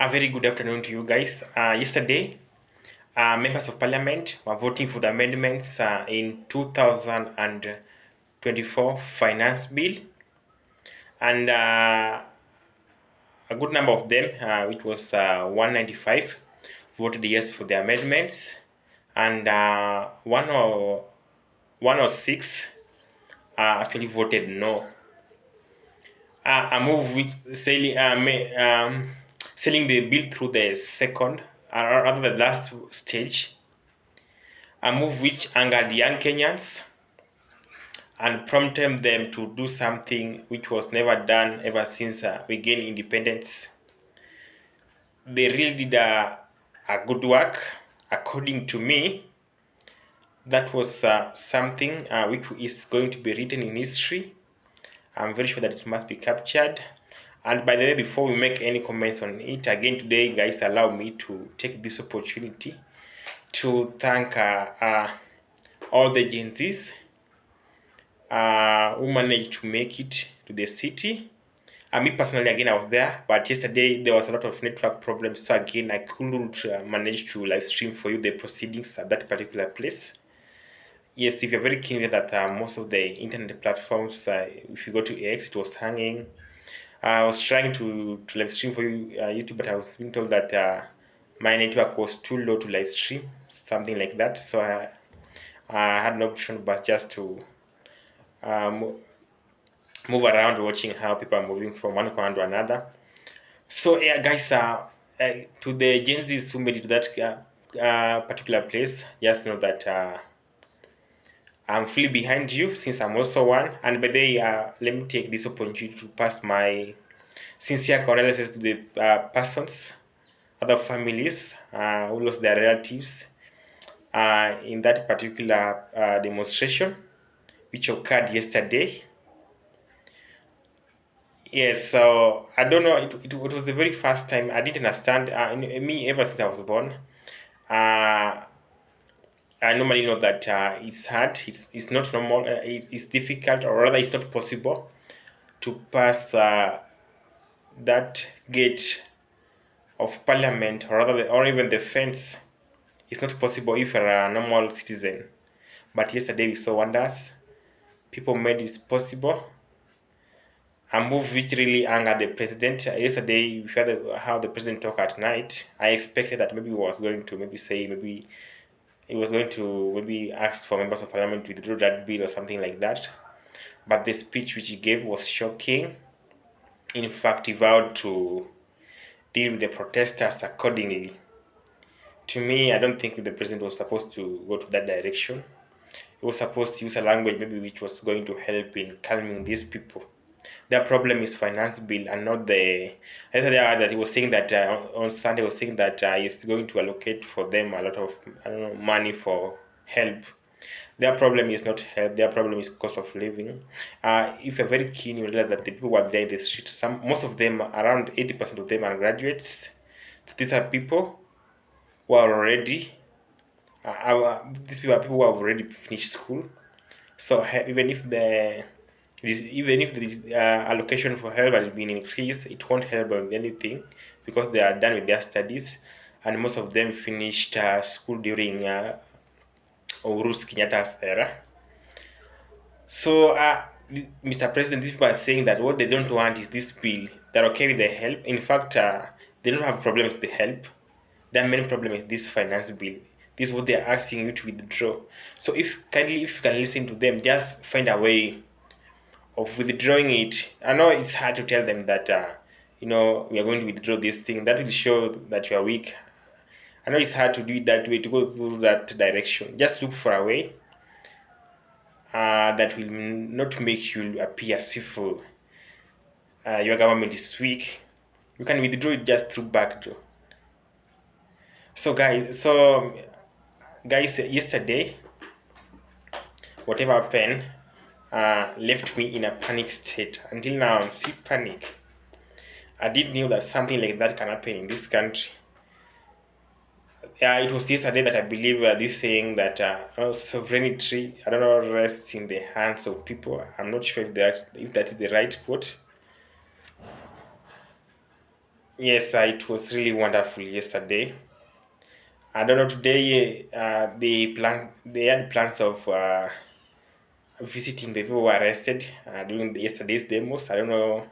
A very good afternoon to you guys. Yesterday, members of parliament were voting for the amendments in 2024 finance bill, and a good number of them, which was 195, voted yes for the amendments, and 106 actually voted no. A move which selling the bill through the second, or rather the last stage, a move which angered young Kenyans and prompted them to do something which was never done ever since we gained independence. They really did a good work, according to me. That was something which is going to be written in history. I'm very sure that it must be captured. And by the way, before we make any comments on it, again today, guys, allow me to take this opportunity to thank all the Gen Zs who managed to make it to the city. Me personally, again, I was there, but yesterday there was a lot of network problems, so again, I couldn't manage to live stream for you the proceedings at that particular place. Yes, if you're very keen that most of the internet platforms, if you go to X, it was hanging. I was trying to live stream for you YouTube, but I was being told that my network was too low to live stream, something like that. So I had no option but just to um, move around watching how people are moving from one corner to another. So yeah, guys, to the Gen Zs who made it to that particular place, just know that I'm fully behind you since I'm also one. And by the way, let me take this opportunity to pass my sincere condolences to the persons, other families who lost their relatives in that particular demonstration which occurred yesterday. Yes, so I don't know. It was the very first time I didn't understand. Me, ever since I was born, I normally know that it's hard. It's not normal. It's difficult, or rather, it's not possible to pass that gate of parliament, or rather, or even the fence. It's not possible if you're a normal citizen. But yesterday we saw wonders. People made it possible. A move which really angered the president. Yesterday, we heard how the president talked at night. I expected that maybe he was going to maybe say, maybe he was going to maybe ask for members of parliament to withdraw that bill or something like that. But the speech which he gave was shocking. In fact, he vowed to deal with the protesters accordingly. To me, I don't think the president was supposed to go to that direction. He was supposed to use a language maybe which was going to help in calming these people. Their problem is finance bill and not the. I thought that he was saying that on Sunday he was saying that he's going to allocate for them a lot of money for help. Their problem is not help. Their problem is cost of living. If you're very keen, you realize that the people who are there in the street, most of them, around 80% of them, are graduates. So these are people who are already. These people are people who have already finished school. So even if even if the allocation for help has been increased, it won't help them with anything because they are done with their studies, and most of them finished school during Uhuru Kenyatta's era. So, Mr. President, these people are saying that what they don't want is this bill. They're okay with the help. In fact, they don't have problems with the help. There are many problems with this finance bill. This is what they're asking you to withdraw. So, if you can listen to them, just find a way of withdrawing it. I know it's hard to tell them that we are going to withdraw this thing. That will show that you are weak. I know it's hard to do it that way, to go through that direction. Just look for a way that will not make you appear as if your government is weak. You can withdraw it just through backdoor. So guys, yesterday, whatever happened left me in a panic state. Until now, I'm still panic. I did know that something like that can happen in this country. Yeah, it was yesterday that I believe this saying that sovereignty, I don't know, rests in the hands of people. I'm not sure if that is the right quote. Yes, it was really wonderful yesterday. I don't know today. They had plans of visiting the people who were arrested during yesterday's demos. I don't know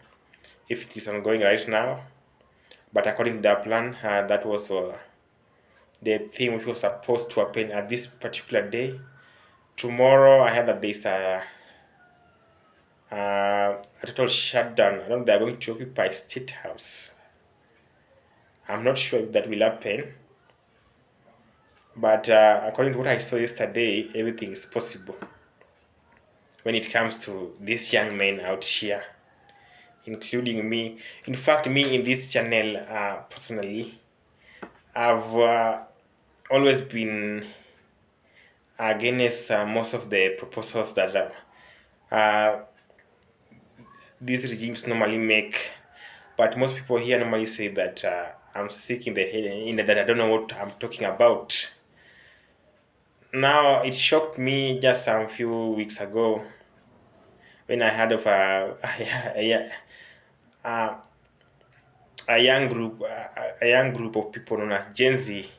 if it is ongoing right now, but according to their plan, that was the thing which was supposed to happen at this particular day. Tomorrow, I heard that there's a total shutdown. I don't know, they are going to occupy State House. I'm not sure if that will happen, but according to what I saw yesterday, everything is possible when it comes to these young men out here, including me. In fact, me in this channel, personally, I've always been against most of the proposals that uh, these regimes normally make. But most people here normally say that I'm sick in the head and in that I don't know what I'm talking about. Now, it shocked me just a few weeks ago when I heard of a, a young group of people known as Gen Z.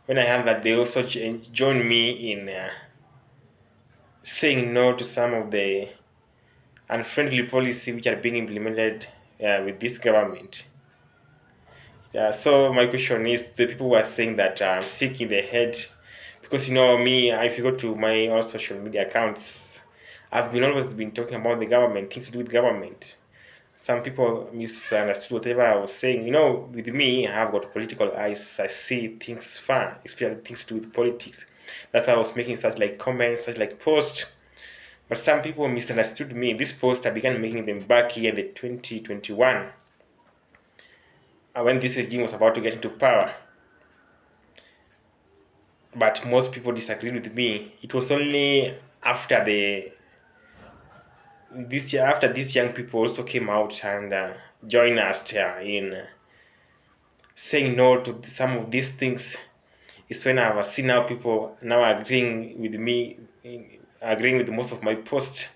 When I heard that they also joined me in saying no to some of the unfriendly policy which are being implemented with this government. Yeah, so my question is the people who are saying that I'm sick in the head because me, if you go to my all social media accounts, I've been always been talking about the government, things to do with government. Some people misunderstood whatever I was saying. With me, I have got political eyes. I see things far, especially things to do with politics. That's why I was making such like comments, such like posts. But some people misunderstood me. This post I began making them back here in the 2021 when this regime was about to get into power. But most people disagreed with me. It was only after these young people also came out and joined us in saying no to some of these things. Is when I've seen now people now agreeing with me, agreeing with most of my posts.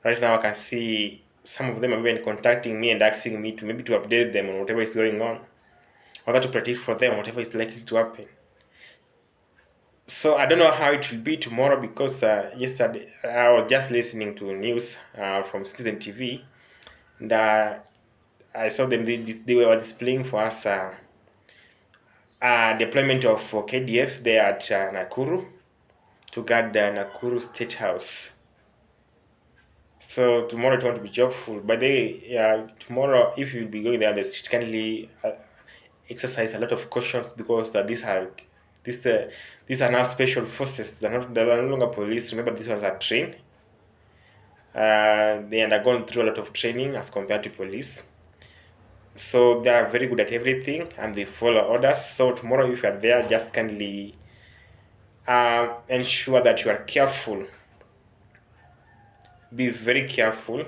Right now, I can see some of them are even contacting me and asking me to maybe to update them on whatever is going on, or to predict for them whatever is likely to happen. So I don't know how it will be tomorrow because yesterday I was just listening to news from Citizen TV, and I saw them. They were displaying for us deployment of KDF there at Nakuru to guard the Nakuru State House. So tomorrow it won't be joyful. But tomorrow if you'll be going there, they should kindly exercise a lot of cautions because these these are now special forces. They're no longer police. Remember, these ones are trained. They undergone through a lot of training as compared to police. So they are very good at everything and they follow orders. So tomorrow, if you are there, just kindly ensure that you are careful. Be very careful,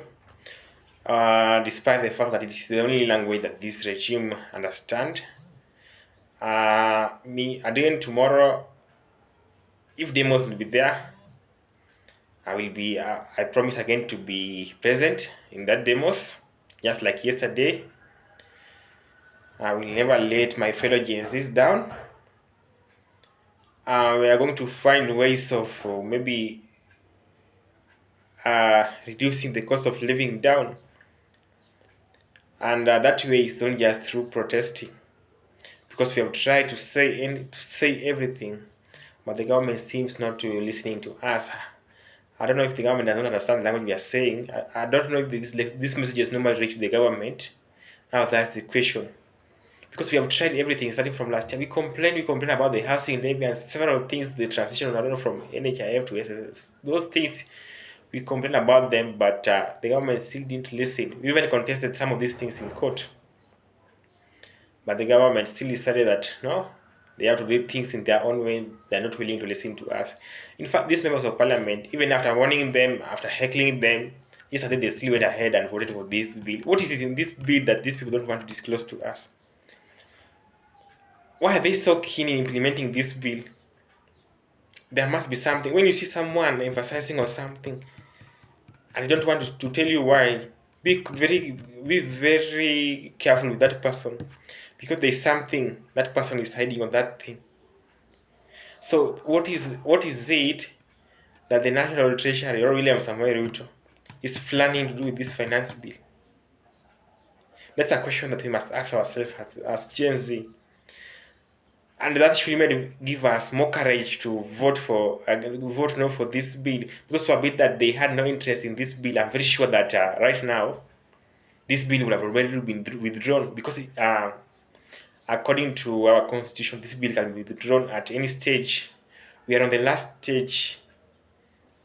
despite the fact that it is the only language that this regime understand. Me again tomorrow, if demos will be there, I will be. I promise again to be present in that demos, just like yesterday. I will never let my fellow Gen Zs down. We are going to find ways of maybe reducing the cost of living down, and that way is not just through protesting, because we have tried to say everything, but the government seems not to listening to us. I don't know if the government does not understand the language we are saying. I don't know if this message is normally reach the government. Now that's the question. Because we have tried everything starting from last year. We complain about the housing levy and several things, the transition, I don't know, from NHIF to SSS. Those things, we complain about them, but the government still didn't listen. We even contested some of these things in court. But the government still decided that no, they have to do things in their own way. They're not willing to listen to us. In fact, these members of parliament, even after warning them, after heckling them, yesterday they still went ahead and voted for this bill. What is it in this bill that these people don't want to disclose to us? Why are they so keen in implementing this bill? There must be something. When you see someone emphasizing on something and they don't want to tell you why, be very careful with that person, because there's something that person is hiding on that thing. So what is it that the National Treasury or William Samoei Ruto is planning to do with this finance bill? That's a question that we must ask ourselves as Gen Z. And that should maybe give us more courage to vote no for this bill, because for a bit that they had no interest in this bill, I'm very sure that right now this bill would have already been withdrawn, because according to our constitution, this bill can be withdrawn at any stage. We are on the last stage.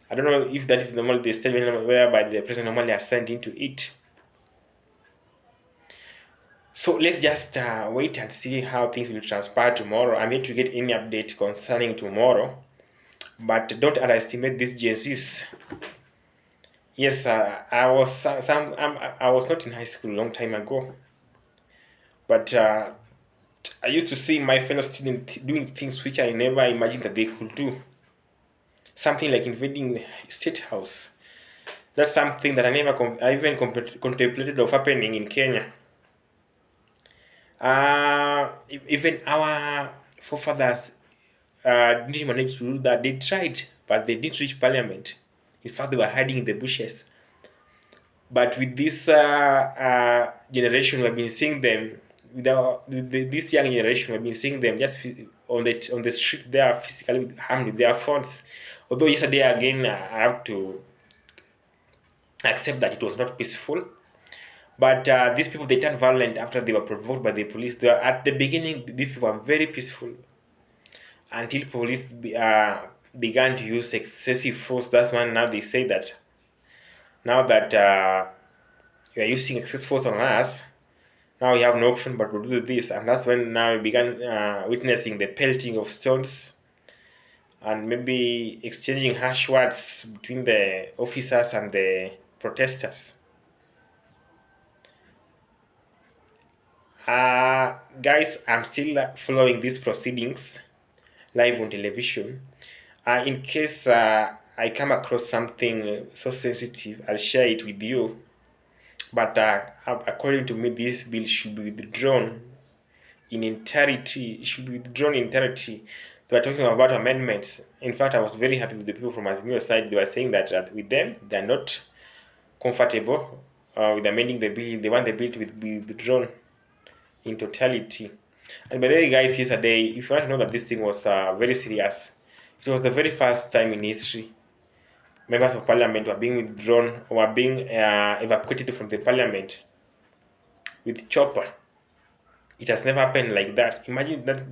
I don't know if that is normally the stage whereby the president normally has signed into it. So let's just wait and see how things will transpire tomorrow. I'm yet to get any update concerning tomorrow, but don't underestimate these Gen Zs. Yes, I was not in high school a long time ago, but I used to see my fellow students doing things which I never imagined that they could do. Something like invading the state house. That's something that I even contemplated of happening in Kenya. Even our forefathers didn't manage to do that. They tried, but they didn't reach parliament. In fact, they were hiding in the bushes. But with this generation, we've been seeing them. This young generation, we've been seeing them just on the street. They are physically harmed with their phones. Although yesterday again, I have to accept that it was not peaceful. But these people, they turned violent after they were provoked by the police. At the beginning, these people were very peaceful until police began to use excessive force. That's when now they say that now that you are using excessive force on us, now we have no option but to do this. And that's when now we began witnessing the pelting of stones and maybe exchanging harsh words between the officers and the protesters. Guys, I'm still following these proceedings live on television. In case I come across something so sensitive, I'll share it with you. But according to me, this bill should be withdrawn in entirety. It should be withdrawn in entirety. They were talking about amendments. In fact, I was very happy with the people from Azimio side. They were saying that with them, they're not comfortable with amending the bill. They want the bill to be withdrawn in totality. And by the way, guys, yesterday, if you want to know that this thing was very serious, it was the very first time in history members of parliament were being withdrawn or were being evacuated from the parliament with chopper. It has never happened like that. Imagine that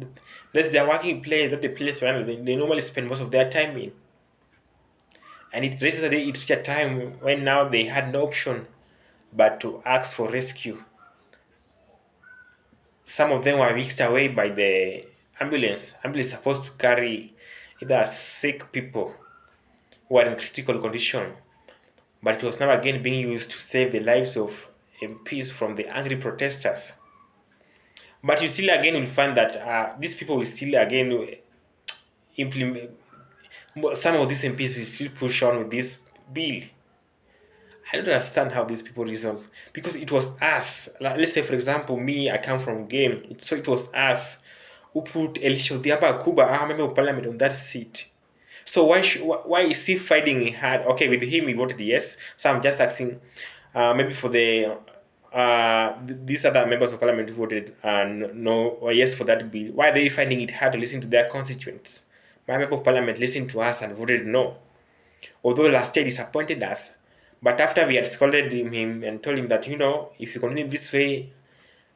that's their working place, that the place where they normally spend most of their time in. And it yesterday it reached a time when now they had no option but to ask for rescue. Some of them were whisked away by the ambulance. Ambulance supposed to carry either sick people who are in critical condition, but it was now again being used to save the lives of MPs from the angry protesters. But you still again will find that these people will still again implement. Some of these MPs will still push on with this bill. I don't understand how these people reasons, because it was us. Like, let's say for example, me, I come from game. So it was us who put Elisha Diaba Kuba, member of parliament, on that seat. So why is he fighting hard? Okay, with him we voted yes. So I'm just asking, maybe for the these other members of parliament who voted no or yes for that bill. Why are they finding it hard to listen to their constituents? My member of parliament listened to us and voted no. Although last year disappointed us, but after we had scolded him and told him that, if you continue this way,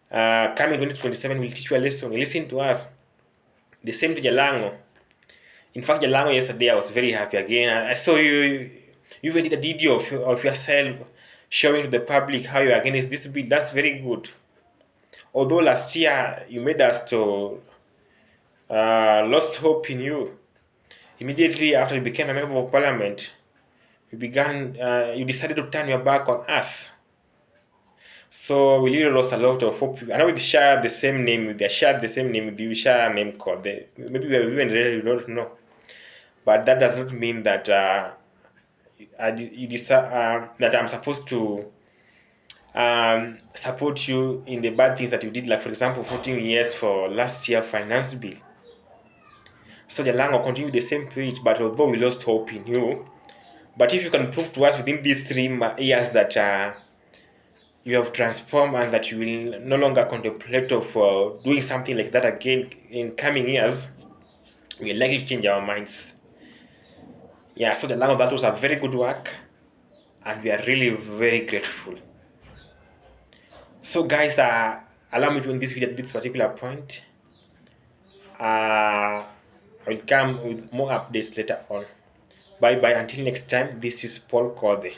coming 2027 will teach you a lesson. He listened to us. The same to Jalango. In fact, Jalango yesterday, I was very happy again. I saw you even did a video of yourself showing to the public how you are against this bill. That's very good. Although last year you made us to lost hope in you. Immediately after you became a member of parliament, you decided to turn your back on us. So we really lost a lot of hope. I know we shared the same name. They shared the same name with you. We share a name called. Maybe we have even related. We don't know. But that does not mean that that I'm supposed to support you in the bad things that you did, like for example 14 years for last year finance bill. So the Jalango continue the same page, but although we lost hope in you, but if you can prove to us within these 3 years that you have transformed and that you will no longer contemplate of doing something like that again in coming years, we will likely change our minds. Yeah, so the Jalango, that was a very good work, and we are really very grateful. So guys, allow me to end this video at this particular point. I will come with more updates later on. Bye bye. Until next time, this is Paul Kode.